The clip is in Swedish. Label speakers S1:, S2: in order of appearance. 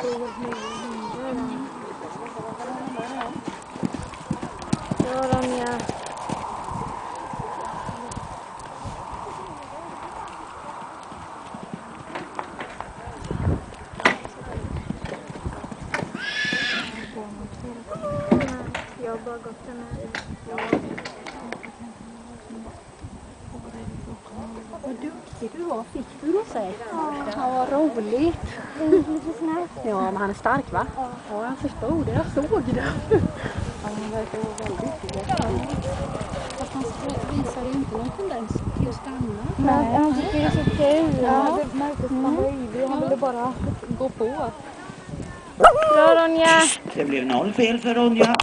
S1: Ja, Ronja. Jag har bara gått den här.
S2: Vad duktig du var. Fick du då sig?
S1: Ja, vad roligt. Det gick lite snabbt.
S2: Ja, men han är stark va? Ja, jag förstod det. Jag såg det. Han verkar vara väldigt duktig. Fast han visade ju inte någon tendens till att stanna.
S1: Nej, han tycker det är så kul.
S2: Ja, det märktes att han var ivrig. Han ville bara gå på.
S1: Bra, Ronja.
S3: Det blev 0 fel för Ronja.